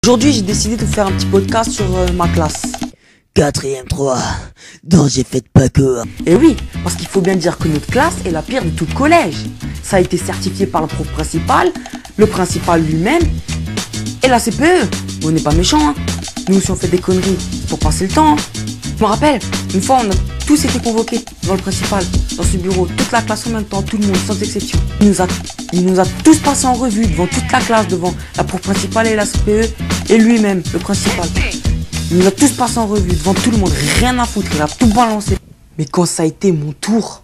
Aujourd'hui, j'ai décidé de faire un petit podcast sur ma classe. 4ème 3, dont j'ai fait pas cours. Et oui, parce qu'il faut bien dire que notre classe est la pire de tout le collège. Ça a été certifié par le prof principal, le principal lui-même et la CPE. On n'est pas méchants, hein. Nous aussi on fait des conneries pour passer le temps. Je me rappelle, une fois on a tous été convoqués devant le principal, dans ce bureau, toute la classe en même temps, tout le monde, sans exception. Il nous a tous passés en revue devant toute la classe, devant la prof principale et la CPE et lui-même, le principal. Il nous a tous passés en revue devant tout le monde, rien à foutre, il a tout balancé. Mais quand ça a été mon tour...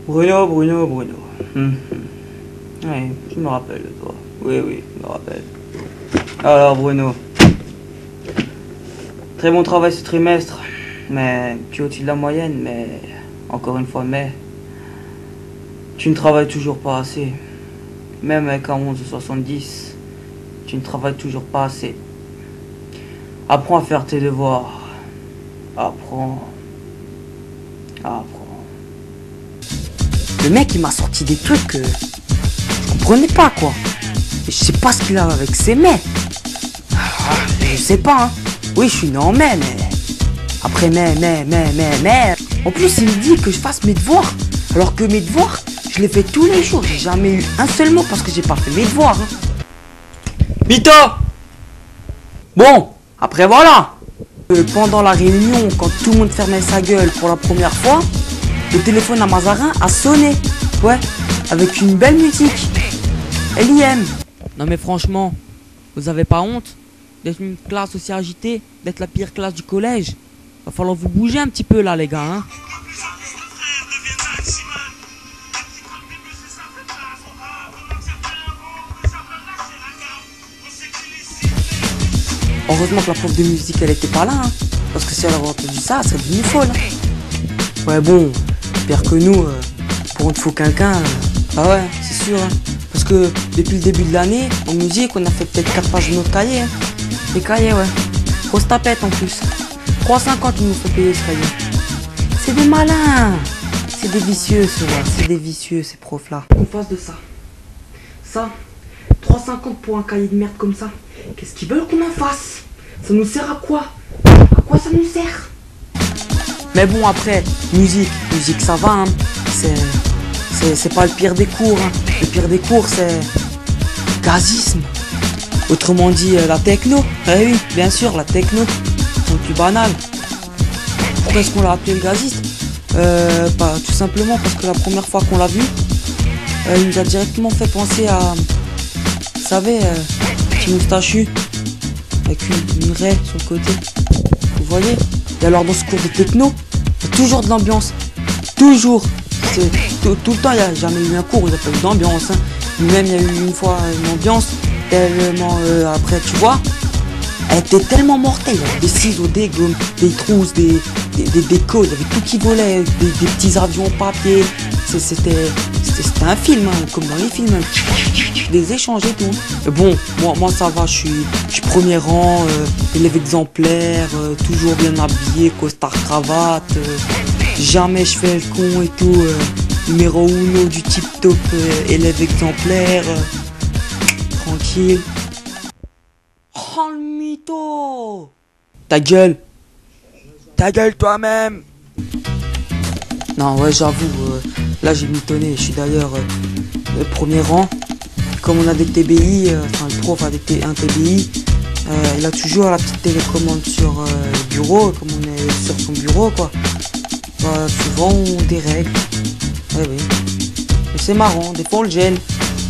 Bruno. Oui, je me rappelle de toi. Oui, je me rappelle. Alors Bruno, très bon travail ce trimestre, mais tu es au-dessus de la moyenne, mais encore une fois, tu ne travailles toujours pas assez. Même avec un 11 de 70, tu ne travailles toujours pas assez. Apprends à faire tes devoirs. Apprends. Le mec il m'a sorti des trucs que je comprenais pas quoi. Et je sais pas ce qu'il a avec ses mets. Je sais pas hein. Oui je suis né en mai mais... Après mais... En plus il me dit que je fasse mes devoirs. Alors que mes devoirs, je les fais tous les jours. J'ai jamais eu un seul mot parce que j'ai pas fait mes devoirs hein. Mito! Bon, après voilà. Pendant la réunion, quand tout le monde fermait sa gueule pour la première fois, le téléphone à Mazarin a sonné. Ouais, avec une belle musique. LIM. Non mais franchement, vous avez pas honte d'être une classe aussi agitée, d'être la pire classe du collège? Va falloir vous bouger un petit peu là les gars hein. Heureusement que la prof de musique elle était pas là hein. Parce que si elle avait entendu ça, elle serait devenue folle hein. Ouais bon, pire que nous, pour un faux quinquin, bah ouais, c'est sûr hein. Parce que depuis le début de l'année, en musique, on a fait peut-être 4 pages de notre cahier hein. Les cahiers ouais, grosse tapette en plus. 3,50 ils nous font payer ce cahier. C'est des malins. C'est des vicieux ceux-là, c'est des vicieux ces profs là. En face de ça, 3,50 pour un cahier de merde comme ça. Qu'est-ce qu'ils veulent qu'on en fasse? Ça nous sert à quoi? À quoi ça nous sert? Mais bon après, musique ça va hein. C'est pas le pire des cours hein. Le pire des cours c'est gazisme. Autrement dit la techno. Eh oui, bien sûr la techno. C'est le plus banal. Pourquoi est-ce qu'on l'a appelé le gaziste? Tout simplement parce que la première fois qu'on l'a vu, il nous a directement fait penser à... Vous savez, petit moustachu avec une raie sur le côté. Vous voyez? Et alors dans ce cours de techno, il y a toujours de l'ambiance. Toujours. Tout le temps, il n'y a jamais eu un cours où il n'y a pas eu d'ambiance. Hein. Même il y a eu une fois une ambiance tellement... après, tu vois, elle était tellement mortelle. Il y avait des ciseaux, des gommes, des trousses, des codes. Il y avait tout qui volait. Des petits avions en papier. C'était un film, hein, comme dans les films. Des échanges et tout. Et bon, moi ça va, je suis premier rang, élève exemplaire, toujours bien habillé, costard cravate, jamais je fais le con et tout, numéro 1 du tip top, élève exemplaire, tranquille. Oh le mytho! Ta gueule toi-même! Non ouais j'avoue, là j'ai mitonné, je suis d'ailleurs premier rang. Comme on a des TBI, enfin le prof a un TBI, il a toujours la petite télécommande sur le bureau, comme on est sur son bureau quoi. Bah, souvent on dérègle. Ouais, oui. Mais c'est marrant, des fois on le gêne.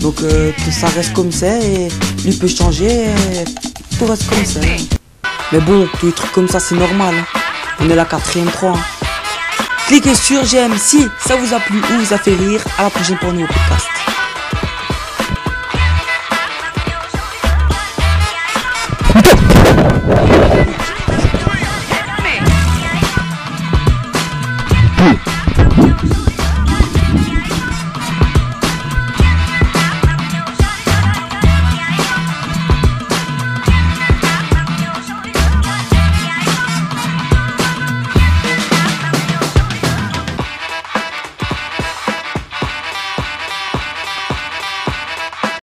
Donc que ça reste comme ça et lui peut changer et tout reste comme ça. Mais bon, tous les trucs comme ça c'est normal. Hein. On est la 4ème 3. Hein. Cliquez sur j'aime si ça vous a plu ou vous a fait rire. À la prochaine pour un nouveau podcast.